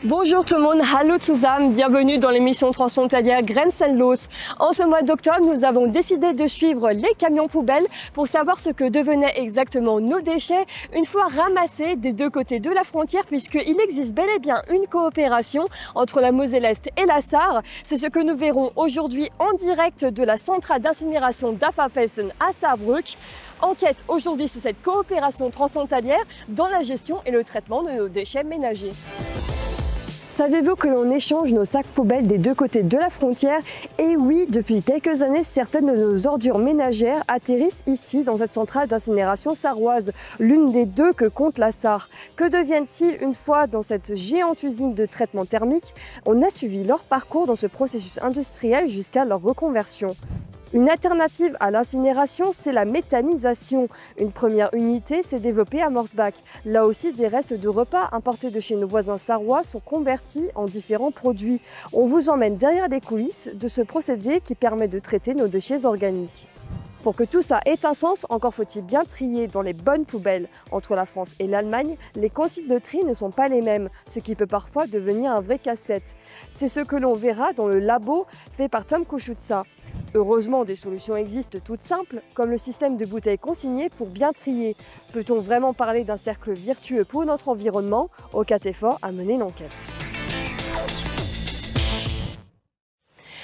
Bonjour tout le monde, hallo zusammen, bienvenue dans l'émission transfrontalière Grenzenlos. En ce mois d'octobre, nous avons décidé de suivre les camions poubelles pour savoir ce que devenaient exactement nos déchets une fois ramassés des deux côtés de la frontière, puisqu'il existe bel et bien une coopération entre la Moselle-Est et la Sarre. C'est ce que nous verrons aujourd'hui en direct de la centrale d'incinération d'Affelsen à Saarbrück. Enquête aujourd'hui sur cette coopération transfrontalière dans la gestion et le traitement de nos déchets ménagers. Savez-vous que l'on échange nos sacs poubelles des deux côtés de la frontière? Et oui, depuis quelques années, certaines de nos ordures ménagères atterrissent ici, dans cette centrale d'incinération sarroise, l'une des deux que compte la Sarre. Que deviennent-ils une fois dans cette géante usine de traitement thermique? On a suivi leur parcours dans ce processus industriel jusqu'à leur reconversion. Une alternative à l'incinération, c'est la méthanisation. Une première unité s'est développée à Morsbach. Là aussi, des restes de repas importés de chez nos voisins sarrois sont convertis en différents produits. On vous emmène derrière les coulisses de ce procédé qui permet de traiter nos déchets organiques. Pour que tout ça ait un sens, encore faut-il bien trier dans les bonnes poubelles. Entre la France et l'Allemagne, les consignes de tri ne sont pas les mêmes, ce qui peut parfois devenir un vrai casse-tête. C'est ce que l'on verra dans le labo fait par Tom Kuchutsa. Heureusement, des solutions existent toutes simples, comme le système de bouteilles consignées pour bien trier. Peut-on vraiment parler d'un cercle vertueux pour notre environnement? Aucun effort à mener l'enquête.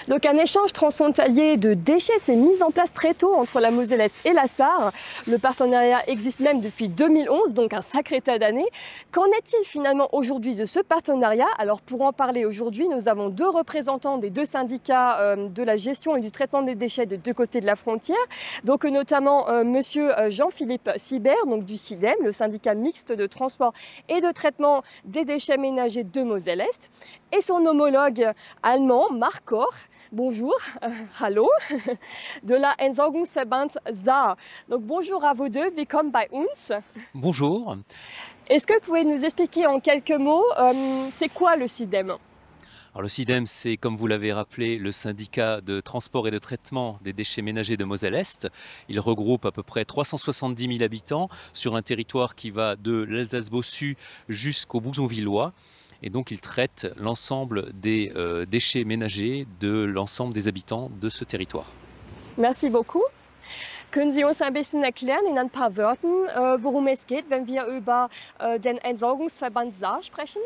Donc un échange transfrontalier de déchets s'est mis en place très tôt entre la Moselle-Est et la Sarre. Le partenariat existe même depuis 2011, donc un sacré tas d'années. Qu'en est-il finalement aujourd'hui de ce partenariat? Alors pour en parler aujourd'hui, nous avons deux représentants des deux syndicats de la gestion et du traitement des déchets des deux côtés de la frontière. Donc notamment monsieur Jean-Philippe Sibert, donc du SIDEM, le syndicat mixte de transport et de traitement des déchets ménagers de Moselle-Est, et son homologue allemand, Marc Koch. Bonjour, hallo, de la Entsorgungsverband Saar. Donc bonjour à vous deux, willkommen bei uns. Bonjour. Est-ce que vous pouvez nous expliquer en quelques mots, c'est quoi le SIDEM? Alors le SIDEM, c'est, comme vous l'avez rappelé, le syndicat de transport et de traitement des déchets ménagers de Moselle-Est. Il regroupe à peu près 370 000 habitants sur un territoire qui va de l'Alsace-Bossu jusqu'au Bouzonvillois. Et donc il traite l'ensemble des déchets ménagers de l'ensemble des habitants de ce territoire. Merci beaucoup. Können Sie uns ein bisschen erklären in ein paar Wörtern, worum es geht, wenn wir über den Entsorgungsverband Saar sprechen?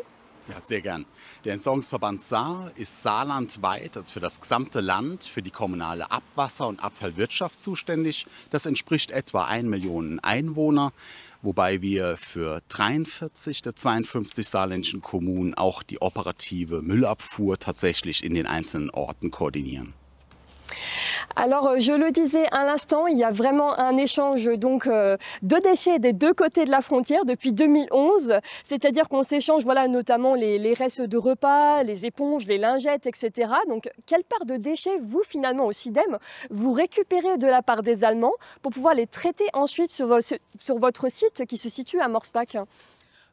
Ja, sehr gern. Der Entsorgungsverband Saar ist saarlandweit, also für das gesamte Land, für die kommunale Abwasser- und Abfallwirtschaft zuständig. Das entspricht etwa 1 Million Einwohner, wobei wir für 43 der 52 saarländischen Kommunen auch die operative Müllabfuhr tatsächlich in den einzelnen Orten koordinieren. Alors, je le disais à l'instant, il y a vraiment un échange donc, de déchets des deux côtés de la frontière depuis 2011. C'est-à-dire qu'on s'échange voilà, notamment les restes de repas, les éponges, les lingettes, etc. Donc, quelle part de déchets, vous, finalement, au SIDEM, vous récupérez de la part des Allemands pour pouvoir les traiter ensuite sur votre site qui se situe à Morsbach?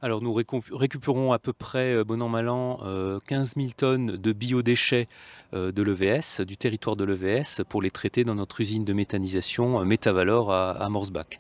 Alors nous récupérons à peu près, bon an mal an, 15 000 tonnes de biodéchets de l'EVS, du territoire de l'EVS, pour les traiter dans notre usine de méthanisation Métavalor à Morsbach.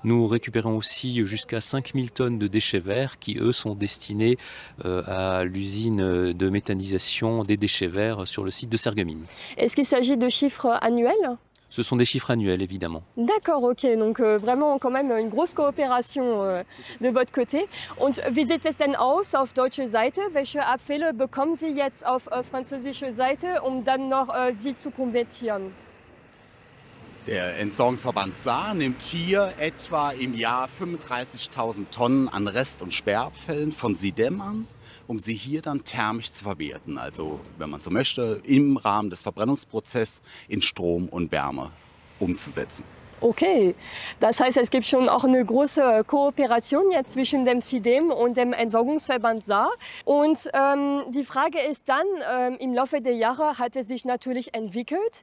Nous récupérons aussi jusqu'à 5 000 tonnes de déchets verts qui, eux, sont destinés à l'usine de méthanisation des déchets verts sur le site de Sarreguemines. Est-ce qu'il s'agit de chiffres annuels? Ce sont des chiffres annuels, évidemment. D'accord, ok. Donc vraiment quand même une grosse coopération de votre côté. Und wie sieht es denn aus auf deutscher Seite? Welche Abfälle bekommen Sie jetzt auf französischer Seite, um dann noch sie zu konvertieren? Der Entsorgungsverband Saar nimmt hier etwa im Jahr 35.000 Tonnen an Rest- und Sperrabfällen von SIDEM an, um sie hier dann thermisch zu verwerten, also wenn man so möchte, im Rahmen des Verbrennungsprozesses in Strom und Wärme umzusetzen. Okay, das heißt, es gibt schon auch eine große Kooperation jetzt zwischen dem SIDEM und dem Entsorgungsverband Saar. Und die Frage ist dann, im Laufe der Jahre hat es sich natürlich entwickelt.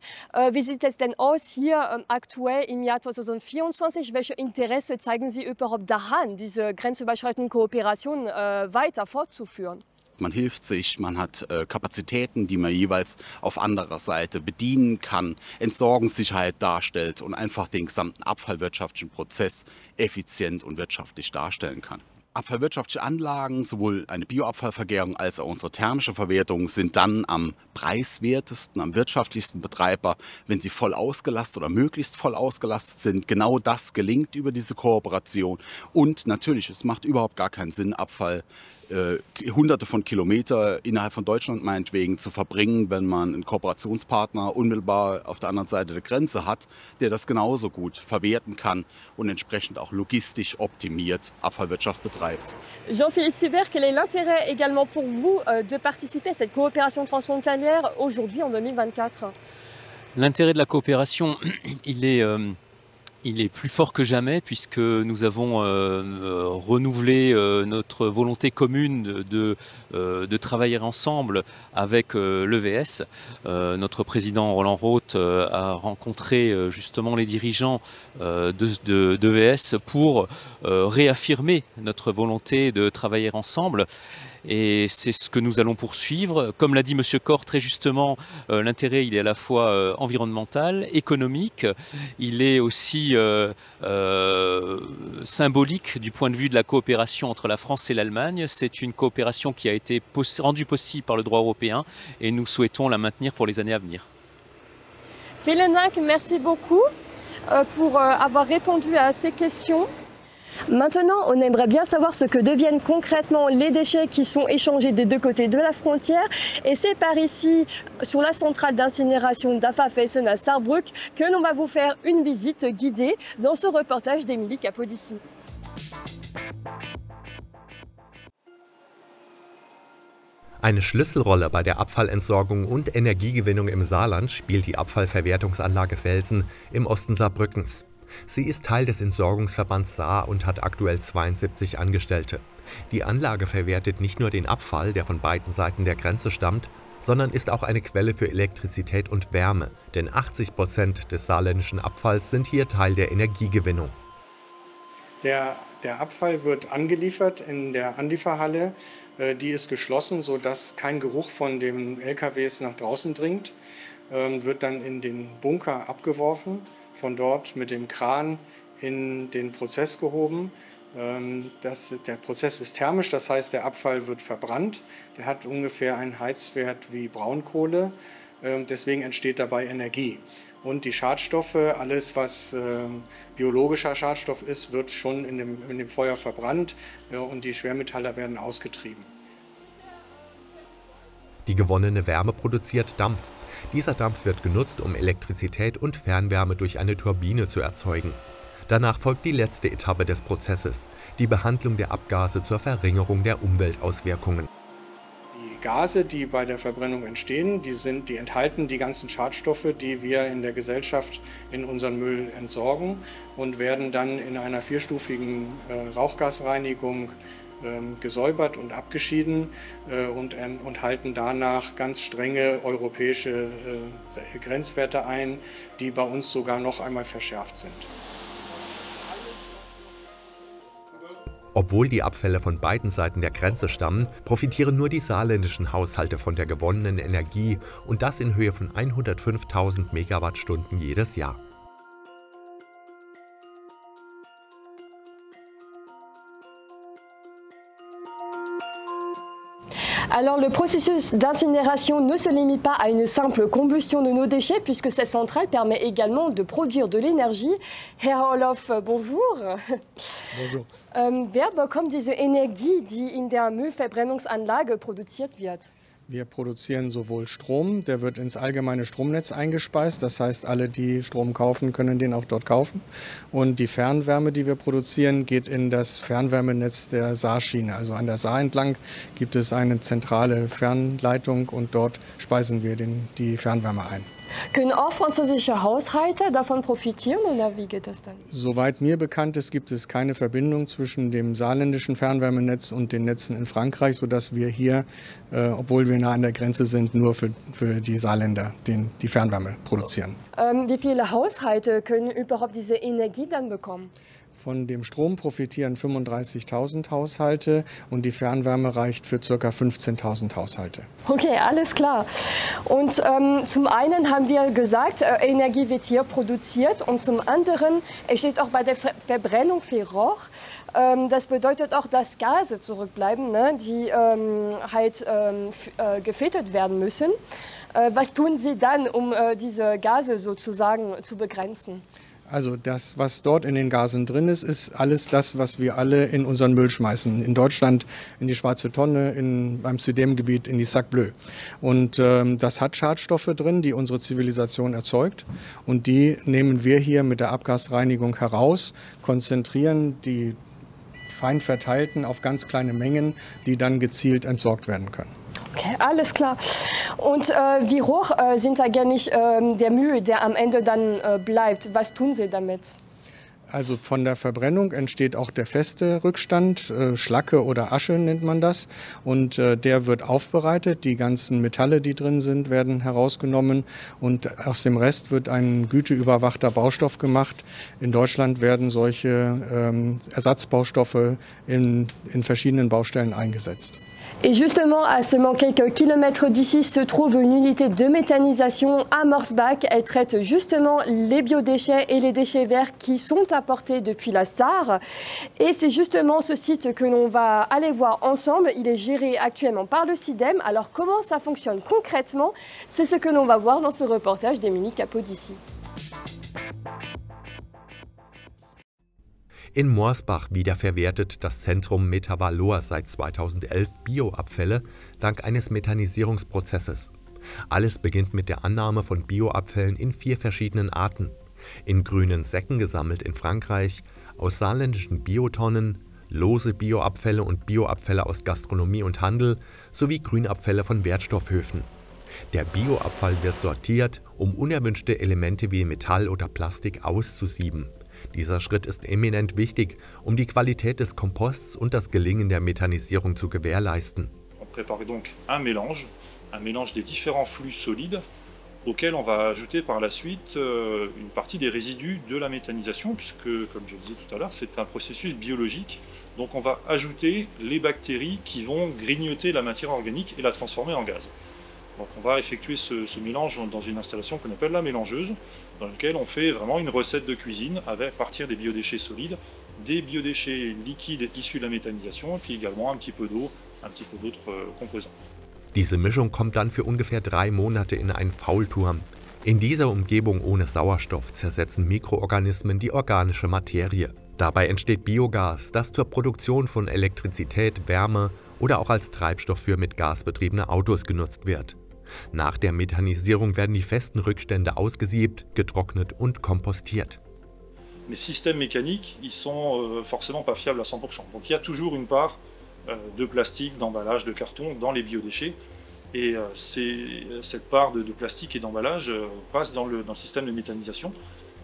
Wie sieht es denn aus hier aktuell im Jahr 2024? Welche Interesse zeigen Sie überhaupt daran, diese grenzüberschreitende Kooperation weiter fortzuführen? Man hilft sich, man hat Kapazitäten, die man jeweils auf anderer Seite bedienen kann, Entsorgungssicherheit darstellt und einfach den gesamten abfallwirtschaftlichen Prozess effizient und wirtschaftlich darstellen kann. Abfallwirtschaftliche Anlagen, sowohl eine Bioabfallvergärung als auch unsere thermische Verwertung, sind dann am preiswertesten, am wirtschaftlichsten Betreiber, wenn sie voll ausgelastet oder möglichst voll ausgelastet sind. Genau das gelingt über diese Kooperation. Und natürlich, es macht überhaupt gar keinen Sinn, Abfall Hunderte von Kilometern innerhalb von Deutschland meinetwegen zu verbringen, wenn man einen Kooperationspartner unmittelbar auf der anderen Seite der Grenze hat, der das genauso gut verwerten kann und entsprechend auch logistisch optimiert Abfallwirtschaft betreibt. Jean-Philippe Sibert, quel est l'intérêt également pour vous de participer à cette coopération transfrontalière aujourd'hui en 2024? L'intérêt de la coopération, il est plus fort que jamais puisque nous avons renouvelé notre volonté commune de travailler ensemble avec l'EVS. Notre président Roland Roth a rencontré justement les dirigeants d'EVS pour réaffirmer notre volonté de travailler ensemble. Et c'est ce que nous allons poursuivre. Comme l'a dit Monsieur Kor très justement, l'intérêt il est à la fois environnemental, économique, il est aussi symbolique du point de vue de la coopération entre la France et l'Allemagne. C'est une coopération qui a été rendue possible par le droit européen et nous souhaitons la maintenir pour les années à venir. Vielen Dank, merci beaucoup pour avoir répondu à ces questions. Maintenant, on aimerait bien savoir ce que deviennent concrètement les déchets qui sont échangés des deux côtés de la frontière. Et c'est par ici, sur la centrale d'incinération d'Affelfesten à Saarbrück, que l'on va vous faire une visite guidée dans ce reportage d'Emilie Capodici. Eine Schlüsselrolle bei der Abfallentsorgung und Energiegewinnung im Saarland spielt die Abfallverwertungsanlage Velsen im Osten Saarbrückens. Sie ist Teil des Entsorgungsverbands Saar und hat aktuell 72 Angestellte. Die Anlage verwertet nicht nur den Abfall, der von beiden Seiten der Grenze stammt, sondern ist auch eine Quelle für Elektrizität und Wärme, denn 80% des saarländischen Abfalls sind hier Teil der Energiegewinnung. Der Abfall wird angeliefert in der Anlieferhalle. Die ist geschlossen, sodass kein Geruch von den LKWs nach draußen dringt. Wird dann in den Bunker abgeworfen, von dort mit dem Kran in den Prozess gehoben. Der Prozess ist thermisch, das heißt, der Abfall wird verbrannt. Der hat ungefähr einen Heizwert wie Braunkohle, deswegen entsteht dabei Energie. Und die Schadstoffe, alles was biologischer Schadstoff ist, wird schon in dem Feuer verbrannt und die Schwermetalle werden ausgetrieben. Die gewonnene Wärme produziert Dampf. Dieser Dampf wird genutzt, um Elektrizität und Fernwärme durch eine Turbine zu erzeugen. Danach folgt die letzte Etappe des Prozesses, die Behandlung der Abgase zur Verringerung der Umweltauswirkungen. Die Gase, die bei der Verbrennung entstehen, die enthalten die ganzen Schadstoffe, die wir in der Gesellschaft in unseren Müll entsorgen und werden dann in einer vierstufigen Rauchgasreinigung gesäubert und abgeschieden und halten danach ganz strenge europäische Grenzwerte ein, die bei uns sogar noch einmal verschärft sind. Obwohl die Abfälle von beiden Seiten der Grenze stammen, profitieren nur die saarländischen Haushalte von der gewonnenen Energie und das in Höhe von 105.000 Megawattstunden jedes Jahr. Alors le processus d'incinération ne se limite pas à une simple combustion de nos déchets puisque cette centrale permet également de produire de l'énergie. Herr Orloff, bonjour. Bonjour. Wer bekommt diese Energie, die in der Müllverbrennungsanlage produziert wird? Wir produzieren sowohl Strom, der wird ins allgemeine Stromnetz eingespeist, das heißt, alle, die Strom kaufen, können den auch dort kaufen. Und die Fernwärme, die wir produzieren, geht in das Fernwärmenetz der Saarschiene. Also an der Saar entlang gibt es eine zentrale Fernleitung und dort speisen wir die Fernwärme ein. Können auch französische Haushalte davon profitieren oder wie geht das dann? Soweit mir bekannt ist, gibt es keine Verbindung zwischen dem saarländischen Fernwärmenetz und den Netzen in Frankreich, sodass wir hier, obwohl wir nah an der Grenze sind, nur für die Saarländer die Fernwärme produzieren. Wie viele Haushalte können überhaupt diese Energie dann bekommen? Von dem Strom profitieren 35.000 Haushalte und die Fernwärme reicht für ca. 15.000 Haushalte. Okay, alles klar. Und zum einen haben wir gesagt, Energie wird hier produziert und zum anderen, es steht auch bei der Verbrennung viel Rauch. Das bedeutet auch, dass Gase zurückbleiben, ne, die halt gefiltert werden müssen. Was tun Sie dann, um diese Gase sozusagen zu begrenzen? Also das, was dort in den Gasen drin ist, ist alles das, was wir alle in unseren Müll schmeißen. In Deutschland in die schwarze Tonne, beim Sudem-Gebiet in die Sac Bleu. Und das hat Schadstoffe drin, die unsere Zivilisation erzeugt. Und die nehmen wir hier mit der Abgasreinigung heraus, konzentrieren die fein verteilten auf ganz kleine Mengen, die dann gezielt entsorgt werden können. Okay, alles klar. Und wie hoch sind eigentlich der Müll, der am Ende dann bleibt? Was tun Sie damit? Also von der Verbrennung entsteht auch der feste Rückstand, Schlacke oder Asche nennt man das. Und der wird aufbereitet, die ganzen Metalle, die drin sind, werden herausgenommen und aus dem Rest wird ein güteüberwachter Baustoff gemacht. In Deutschland werden solche Ersatzbaustoffe in verschiedenen Baustellen eingesetzt. Et justement, à seulement quelques kilomètres d'ici se trouve une unité de méthanisation à Morsbach. Elle traite justement les biodéchets et les déchets verts qui sont apportés depuis la Sarre. Et c'est justement ce site que l'on va aller voir ensemble. Il est géré actuellement par le SIDEM. Alors comment ça fonctionne concrètement? C'est ce que l'on va voir dans ce reportage d'Émilie Capodici. In Morsbach wiederverwertet das Zentrum Metavalor seit 2011 Bioabfälle dank eines Methanisierungsprozesses. Alles beginnt mit der Annahme von Bioabfällen in 4 verschiedenen Arten. In grünen Säcken gesammelt in Frankreich, aus saarländischen Biotonnen, lose Bioabfälle und Bioabfälle aus Gastronomie und Handel sowie Grünabfälle von Wertstoffhöfen. Der Bioabfall wird sortiert, um unerwünschte Elemente wie Metall oder Plastik auszusieben. Dieser Schritt ist eminent wichtig, um die Qualität des Komposts und das Gelingen der Methanisierung zu gewährleisten. On prépare donc un mélange des différents flux solides auquel on va ajouter par la suite une partie des résidus de la méthanisation puisque, comme je le disais tout à l'heure, c'est un processus biologique. Donc on va ajouter les bactéries qui vont grignoter la matière organique et la transformer en gaz. Donc on va effectuer ce mélange dans une installation qu'on appelle la mélangeuse, dans laquelle on fait vraiment une recette de cuisine à partir des biodéchets solides, des biodéchets liquides issus de la méthanisation, et puis également un petit peu d'eau, un petit peu d'autres composants. Diese Mischung kommt dann für ungefähr 3 Monate in einen Faulturm. In dieser Umgebung ohne Sauerstoff zersetzen Mikroorganismen die organische Materie. Dabei entsteht Biogas, das zur Produktion von Elektrizität, Wärme oder auch als Treibstoff für mit Gas betriebene Autos genutzt wird. Nach der Methanisierung werden die festen Rückstände ausgesiebt, getrocknet und kompostiert. Les systèmes mécaniques, ils sont forcément pas fiables à 100%. Donc il y a toujours une part de plastique, d'emballage, de carton dans les biodéchets. Et cette part de plastique et d'emballage passe dans le système de méthanisation.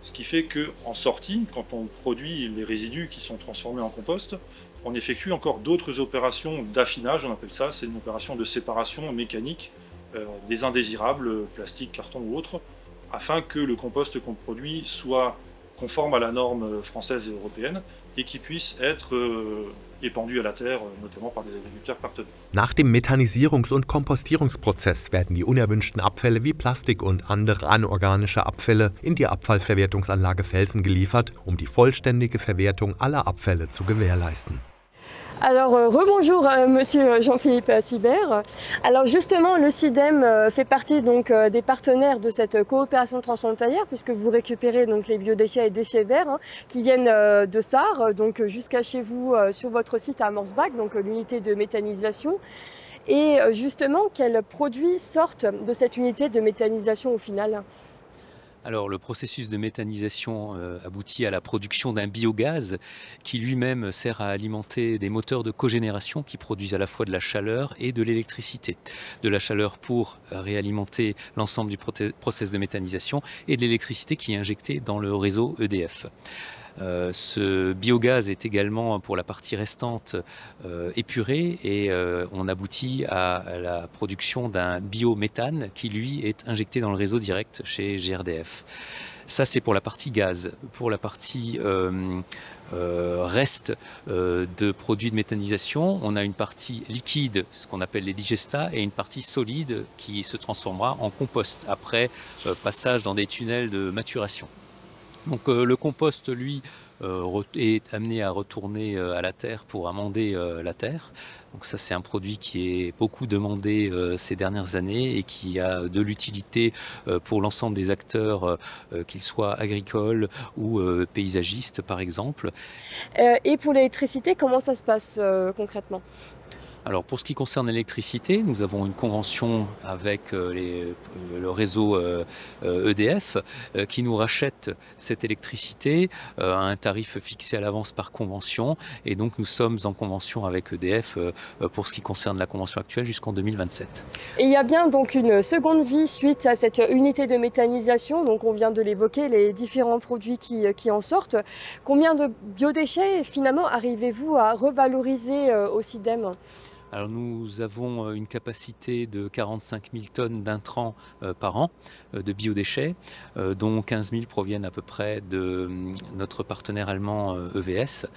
Ce qui fait qu'en sortie, quand on produit les résidus qui sont transformés en compost, on effectue encore d'autres opérations d'affinage, on appelle ça, c'est une opération de séparation mécanique des indésirables, plastique, carton ou autres, afin que le compost qu'on produit soit conforme à la norme française et européenne et qui puisse être épandu à la terre, notamment par des agriculteurs partenaires. Nach dem Methanisierungs- und Kompostierungsprozess werden die unerwünschten Abfälle wie Plastik und andere anorganische Abfälle in die Abfallverwertungsanlage Velsen geliefert, um die vollständige Verwertung aller Abfälle zu gewährleisten. Alors, rebonjour Monsieur Jean-Philippe Sibert. Alors justement, le SIDEM fait partie donc, des partenaires de cette coopération transfrontalière puisque vous récupérez donc, les biodéchets et déchets verts qui viennent de Sarre, donc jusqu'à chez vous sur votre site à Morsbach, donc l'unité de méthanisation. Et justement, quels produits sortent de cette unité de méthanisation au final ? Alors, le processus de méthanisation aboutit à la production d'un biogaz qui lui-même sert à alimenter des moteurs de cogénération qui produisent à la fois de la chaleur et de l'électricité. De la chaleur pour réalimenter l'ensemble du processus de méthanisation et de l'électricité qui est injectée dans le réseau EDF. Ce biogaz est également pour la partie restante épuré et on aboutit à la production d'un biométhane qui lui est injecté dans le réseau direct chez GRDF. Ça, c'est pour la partie gaz. Pour la partie reste de produits de méthanisation, on a une partie liquide, ce qu'on appelle les digestats, et une partie solide qui se transformera en compost après passage dans des tunnels de maturation. Donc le compost, lui, est amené à retourner à la terre pour amender la terre. Donc ça, c'est un produit qui est beaucoup demandé ces dernières années et qui a de l'utilité pour l'ensemble des acteurs, qu'ils soient agricoles ou paysagistes par exemple. Et pour l'électricité, comment ça se passe concrètement ? Alors pour ce qui concerne l'électricité, nous avons une convention avec le réseau EDF qui nous rachète cette électricité à un tarif fixé à l'avance par convention, et donc nous sommes en convention avec EDF pour ce qui concerne la convention actuelle jusqu'en 2027. Et il y a bien donc une seconde vie suite à cette unité de méthanisation, donc on vient de l'évoquer, les différents produits qui en sortent. Combien de biodéchets finalement arrivez-vous à revaloriser au SIDEM ? Alors nous avons une capacité de 45 000 tonnes d'intrants par an de biodéchets, dont 15 000 proviennent à peu près de notre partenaire allemand EVS.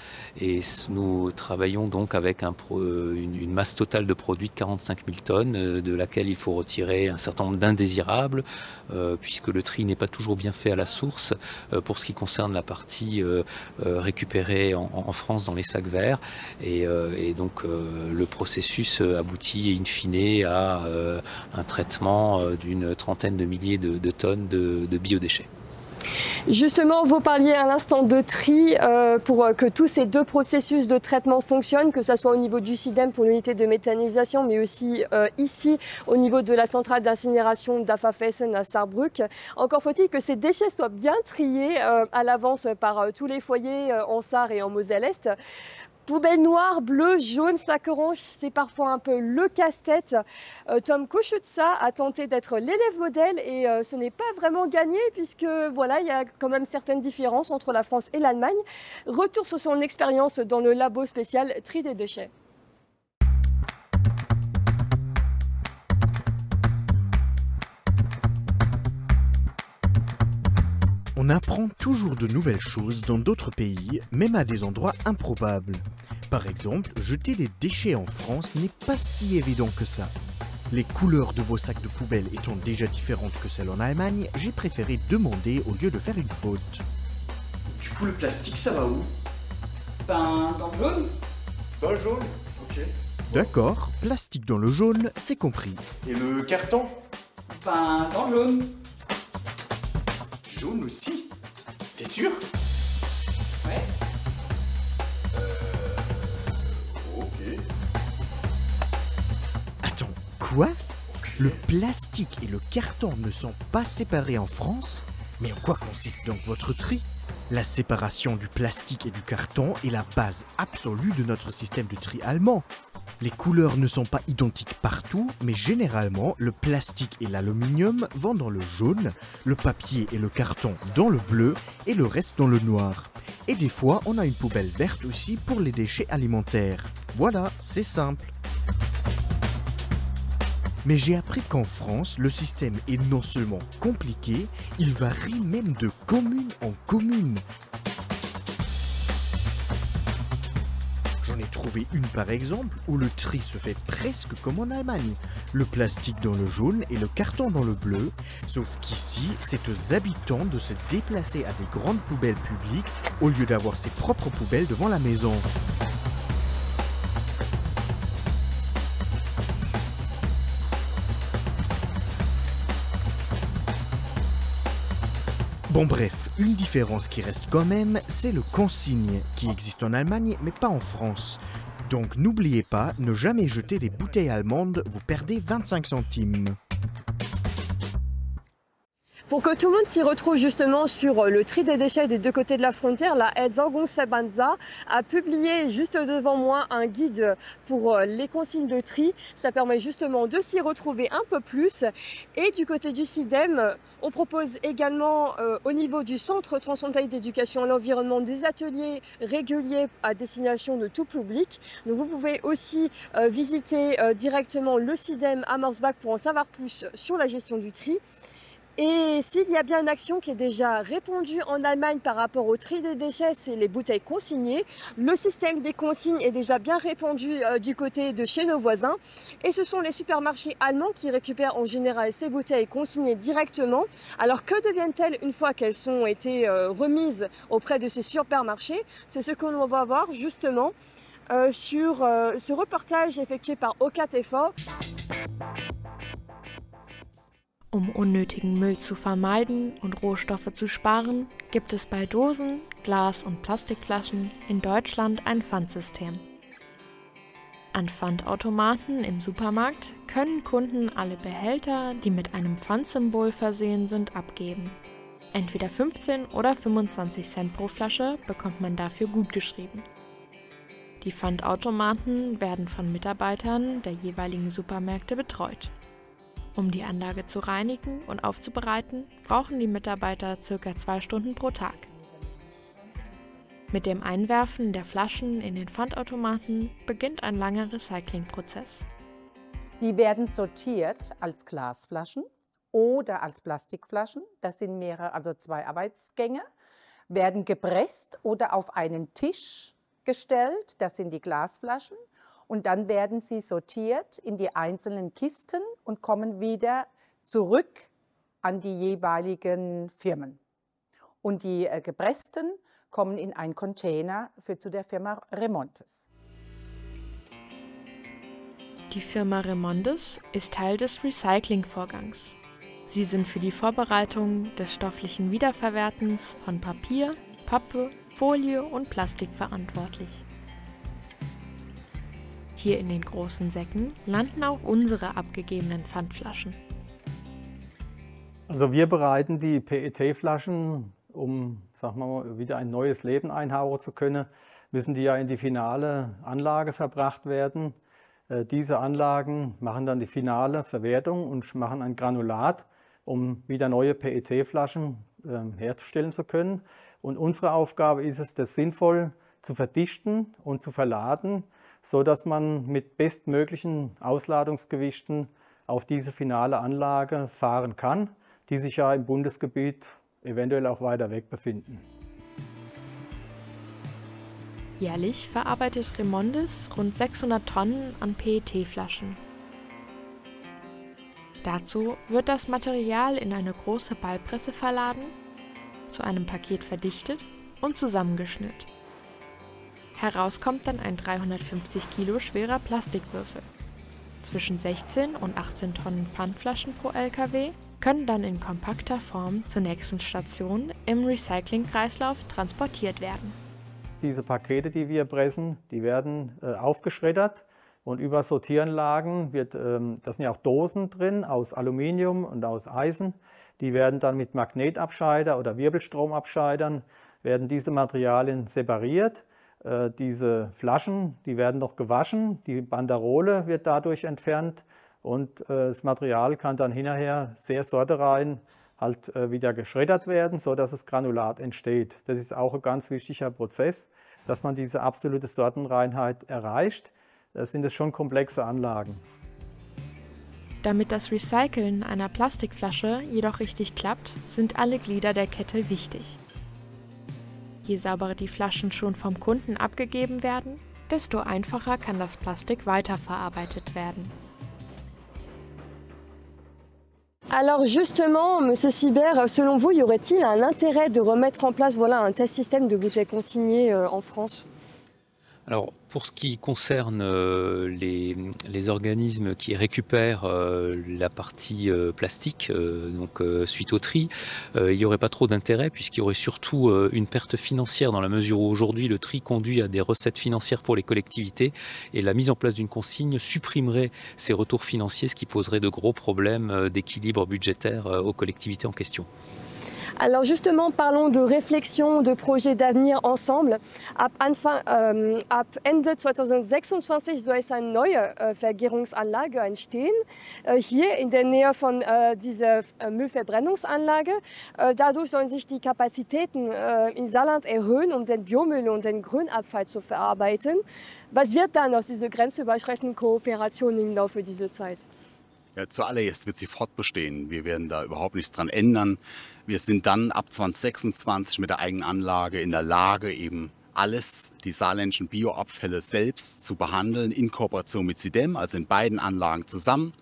Et nous travaillons donc avec une masse totale de produits de 45 000 tonnes, de laquelle il faut retirer un certain nombre d'indésirables, puisque le tri n'est pas toujours bien fait à la source, pour ce qui concerne la partie récupérée en France dans les sacs verts. Et donc le processus aboutit in fine à un traitement d'une trentaine de milliers de tonnes de biodéchets. Justement, vous parliez à l'instant de tri pour que tous ces deux processus de traitement fonctionnent, que ce soit au niveau du SIDEM pour l'unité de méthanisation, mais aussi ici au niveau de la centrale d'incinération d'Afafessen à Saarbrück. Encore faut-il que ces déchets soient bien triés à l'avance par tous les foyers en Sarre et en Moselle-Est. Poubelle noire, bleue, jaune, sac orange, c'est parfois un peu le casse-tête. Tom Koschutza a tenté d'être l'élève modèle et ce n'est pas vraiment gagné puisque voilà, il y a quand même certaines différences entre la France et l'Allemagne. Retour sur son expérience dans le labo spécial tri des déchets. On apprend toujours de nouvelles choses dans d'autres pays, même à des endroits improbables. Par exemple, jeter des déchets en France n'est pas si évident que ça. Les couleurs de vos sacs de poubelle étant déjà différentes que celles en Allemagne, j'ai préféré demander au lieu de faire une faute. Du coup, le plastique, ça va où? Ben, dans le jaune. Dans le jaune? Ok. D'accord, plastique dans le jaune, c'est compris. Et le carton? Ben, dans le jaune. Jaune aussi? T'es sûr? Ouais. Ok. Attends, quoi? Le plastique et le carton ne sont pas séparés en France? Mais en quoi consiste donc votre tri? La séparation du plastique et du carton est la base absolue de notre système de tri allemand. Les couleurs ne sont pas identiques partout, mais généralement, le plastique et l'aluminium vont dans le jaune, le papier et le carton dans le bleu et le reste dans le noir. Et des fois, on a une poubelle verte aussi pour les déchets alimentaires. Voilà, c'est simple. Mais j'ai appris qu'en France, le système est non seulement compliqué, il varie même de commune en commune. J'en ai trouvé une par exemple où le tri se fait presque comme en Allemagne. Le plastique dans le jaune et le carton dans le bleu. Sauf qu'ici, c'est aux habitants de se déplacer à des grandes poubelles publiques au lieu d'avoir ses propres poubelles devant la maison. Bon bref, une différence qui reste quand même, c'est le consigne, qui existe en Allemagne mais pas en France. Donc n'oubliez pas, ne jamais jeter des bouteilles allemandes, vous perdez 25 centimes. Pour que tout le monde s'y retrouve justement sur le tri des déchets des deux côtés de la frontière, la Entsorgungsverband Saar a publié juste devant moi un guide pour les consignes de tri. Ça permet justement de s'y retrouver un peu plus. Et du côté du SIDEM, on propose également au niveau du Centre transfrontalier d'éducation à l'environnement des ateliers réguliers à destination de tout public. Donc vous pouvez aussi visiter directement le SIDEM à Morsbach pour en savoir plus sur la gestion du tri. Et s'il y a bien une action qui est déjà répandue en Allemagne par rapport au tri des déchets, c'est les bouteilles consignées. Le système des consignes est déjà bien répandu du côté de chez nos voisins. Et ce sont les supermarchés allemands qui récupèrent en général ces bouteilles consignées directement. Alors que deviennent-elles une fois qu'elles ont été remises auprès de ces supermarchés? C'est ce que l'on va voir justement sur ce reportage effectué par OKTV. Um unnötigen Müll zu vermeiden und Rohstoffe zu sparen, gibt es bei Dosen, Glas- und Plastikflaschen in Deutschland ein Pfandsystem. An Pfandautomaten im Supermarkt können Kunden alle Behälter, die mit einem Pfandsymbol versehen sind, abgeben. Entweder 15 oder 25 Cent pro Flasche bekommt man dafür gutgeschrieben. Die Pfandautomaten werden von Mitarbeitern der jeweiligen Supermärkte betreut. Um die Anlage zu reinigen und aufzubereiten, brauchen die Mitarbeiter ca. 2 Stunden pro Tag. Mit dem Einwerfen der Flaschen in den Pfandautomaten beginnt ein langer Recyclingprozess. Die werden sortiert als Glasflaschen oder als Plastikflaschen. Das sind mehrere, also 2 Arbeitsgänge, werden gepresst oder auf einen Tisch gestellt. Das sind die Glasflaschen. Und dann werden sie sortiert in die einzelnen Kisten und kommen wieder zurück an die jeweiligen Firmen. Und die gepressten kommen in einen Container zu der Firma Remontes. Die Firma Remontes ist Teil des Recyclingvorgangs. Sie sind für die Vorbereitung des stofflichen Wiederverwertens von Papier, Pappe, Folie und Plastik verantwortlich. Hier in den großen Säcken landen auch unsere abgegebenen Pfandflaschen. Also wir bereiten die PET-Flaschen, um sagen wir mal, wieder ein neues Leben einhauchen zu können, müssen die ja in die finale Anlage verbracht werden. Diese Anlagen machen dann die finale Verwertung und machen ein Granulat, um wieder neue PET-Flaschen herzustellen zu können. Und unsere Aufgabe ist es, das sinnvoll zu verdichten und zu verladen, so dass man mit bestmöglichen Ausladungsgewichten auf diese finale Anlage fahren kann, die sich ja im Bundesgebiet eventuell auch weiter weg befinden. Jährlich verarbeitet Remontes rund 600 Tonnen an PET-Flaschen. Dazu wird das Material in eine große Ballpresse verladen, zu einem Paket verdichtet und zusammengeschnürt. Heraus kommt dann ein 350 Kilo schwerer Plastikwürfel. Zwischen 16 und 18 Tonnen Pfandflaschen pro LKW können dann in kompakter Form zur nächsten Station im Recyclingkreislauf transportiert werden. Diese Pakete, die wir pressen, die werden aufgeschreddert und über Sortieranlagen da sind ja auch Dosen drin aus Aluminium und aus Eisen. Die werden dann mit Magnetabscheider oder Wirbelstromabscheidern werden diese Materialien separiert. Diese Flaschen, die werden noch gewaschen, die Banderole wird dadurch entfernt und das Material kann dann hinterher sehr sorterein halt wieder geschreddert werden, sodass das Granulat entsteht. Das ist auch ein ganz wichtiger Prozess, dass man diese absolute Sortenreinheit erreicht. Das sind schon komplexe Anlagen. Damit das Recyceln einer Plastikflasche jedoch richtig klappt, sind alle Glieder der Kette wichtig. Je sauberer die Flaschen schon vom Kunden abgegeben werden, desto einfacher kann das Plastik weiterverarbeitet werden. Alors justement, Monsieur Sibert, selon vous, y aurait-il un intérêt de remettre en place un tel système de bouteilles consignées en France? Alors, pour ce qui concerne les organismes qui récupèrent la partie plastique, suite au tri, il n'y aurait pas trop d'intérêt puisqu'il y aurait surtout une perte financière dans la mesure où aujourd'hui le tri conduit à des recettes financières pour les collectivités et la mise en place d'une consigne supprimerait ces retours financiers, ce qui poserait de gros problèmes d'équilibre budgétaire aux collectivités en question. Alors justement, parlons de réflexion, de projets d'avenir ensemble. Ab Ende 2026 soll es eine neue Vergärungsanlage entstehen, hier in der Nähe von dieser Müllverbrennungsanlage. Dadurch sollen sich die Kapazitäten im Saarland erhöhen, um den Biomüll und den Grünabfall zu verarbeiten. Was wird dann aus dieser grenzüberschreitenden Kooperation im Laufe dieser Zeit? Ja, zuallererst wird sie fortbestehen. Wir werden da überhaupt nichts dran ändern. Wir sind dann ab 2026 mit der eigenen Anlage in der Lage, eben alles, die saarländischen Bioabfälle selbst zu behandeln, in Kooperation mit SIDEM, also in beiden Anlagen zusammen.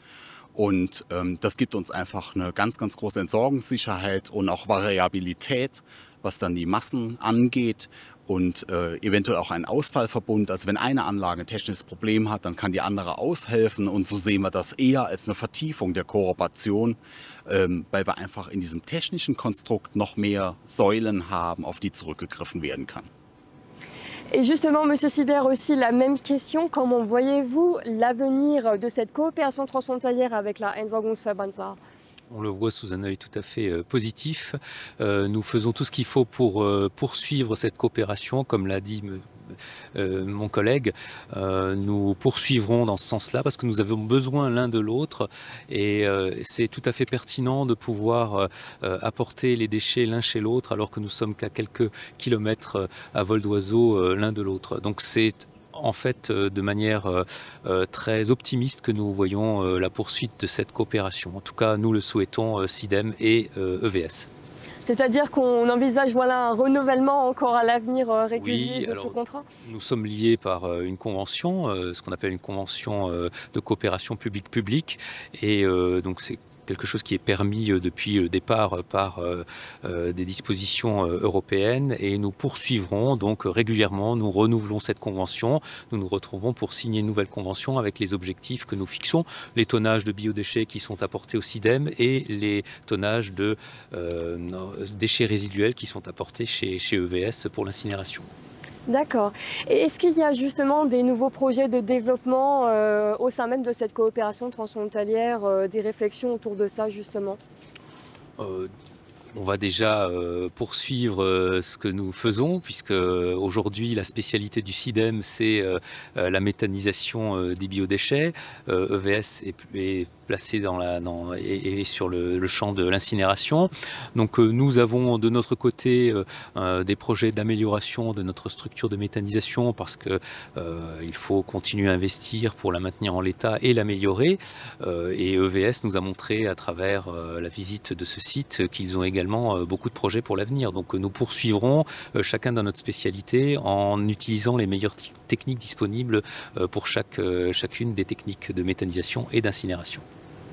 Und das gibt uns einfach eine ganz, ganz große Entsorgungssicherheit und auch Variabilität, was dann die Massen angeht. Und eventuell auch einen Ausfallverbund. Also wenn eine Anlage ein technisches Problem hat, dann kann die andere aushelfen. Und so sehen wir das eher als eine Vertiefung der Kooperation, weil wir einfach in diesem technischen Konstrukt noch mehr Säulen haben, auf die zurückgegriffen werden kann. Et justement, Monsieur Sibert, aussi la même question. Comment voyez-vous l'avenir de cette coopération transfrontalière avec la Entsorgungsverband Saar? On le voit sous un œil tout à fait positif. Nous faisons tout ce qu'il faut pour poursuivre cette coopération, comme l'a dit mon collègue. Nous poursuivrons dans ce sens-là parce que nous avons besoin l'un de l'autre et c'est tout à fait pertinent de pouvoir apporter les déchets l'un chez l'autre alors que nous sommes qu'à quelques kilomètres à vol d'oiseau l'un de l'autre. Donc c'est en fait de manière très optimiste que nous voyons la poursuite de cette coopération. En tout cas, nous le souhaitons, SIDEM et EVS. C'est-à-dire qu'on envisage un renouvellement encore à l'avenir régulier de ce contrat? Nous sommes liés par une convention, ce qu'on appelle une convention de coopération publique-public. Et donc c'est quelque chose qui est permis depuis le départ par des dispositions européennes et nous poursuivrons donc régulièrement, nous renouvelons cette convention, nous nous retrouvons pour signer une nouvelle convention avec les objectifs que nous fixons, les tonnages de biodéchets qui sont apportés au SIDEM et les tonnages de déchets résiduels qui sont apportés chez EVS pour l'incinération. D'accord. Et est-ce qu'il y a justement des nouveaux projets de développement au sein même de cette coopération transfrontalière, des réflexions autour de ça justement? On va déjà poursuivre ce que nous faisons, puisque aujourd'hui la spécialité du SIDEM c'est la méthanisation des biodéchets. EVS est placé sur le champ de l'incinération. Donc nous avons de notre côté des projets d'amélioration de notre structure de méthanisation parce qu'il faut continuer à investir pour la maintenir en l'état et l'améliorer. Et EVS nous a montré à travers la visite de ce site qu'ils ont également beaucoup de projets pour l'avenir. Donc nous poursuivrons chacun dans notre spécialité en utilisant les meilleures techniques disponibles pour chacune des techniques de méthanisation et d'incinération.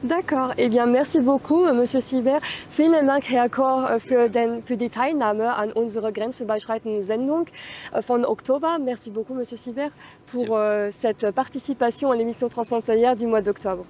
D'accord. Eh bien, merci beaucoup, Monsieur Sibert. Vielen Dank, Herr Koch, für die Teilnahme an unserer grenzüberschreitenden Sendung von Oktober. Merci beaucoup, Monsieur Sibert, pour cette participation à l'émission transfrontalière du mois d'octobre.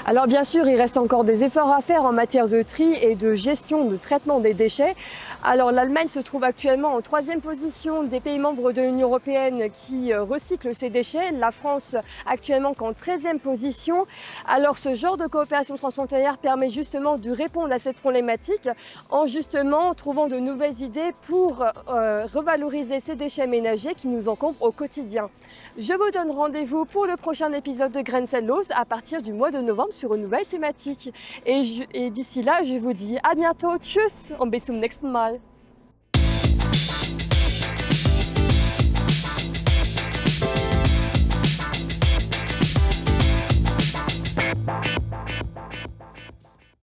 Alors bien sûr, il reste encore des efforts à faire en matière de tri et de gestion de traitement des déchets. Alors l'Allemagne se trouve actuellement en 3e position des pays membres de l'Union européenne qui recyclent ces déchets. La France actuellement qu'en 13e position. Alors ce genre de coopération transfrontalière permet justement de répondre à cette problématique en justement trouvant de nouvelles idées pour revaloriser ces déchets ménagers qui nous encombrent au quotidien. Je vous donne rendez-vous pour le prochain épisode de Grenzenlos à partir du mois de novembre sur une nouvelle thématique. Et d'ici là, je vous dis à bientôt. Tschüss und bis zum nächsten Mal.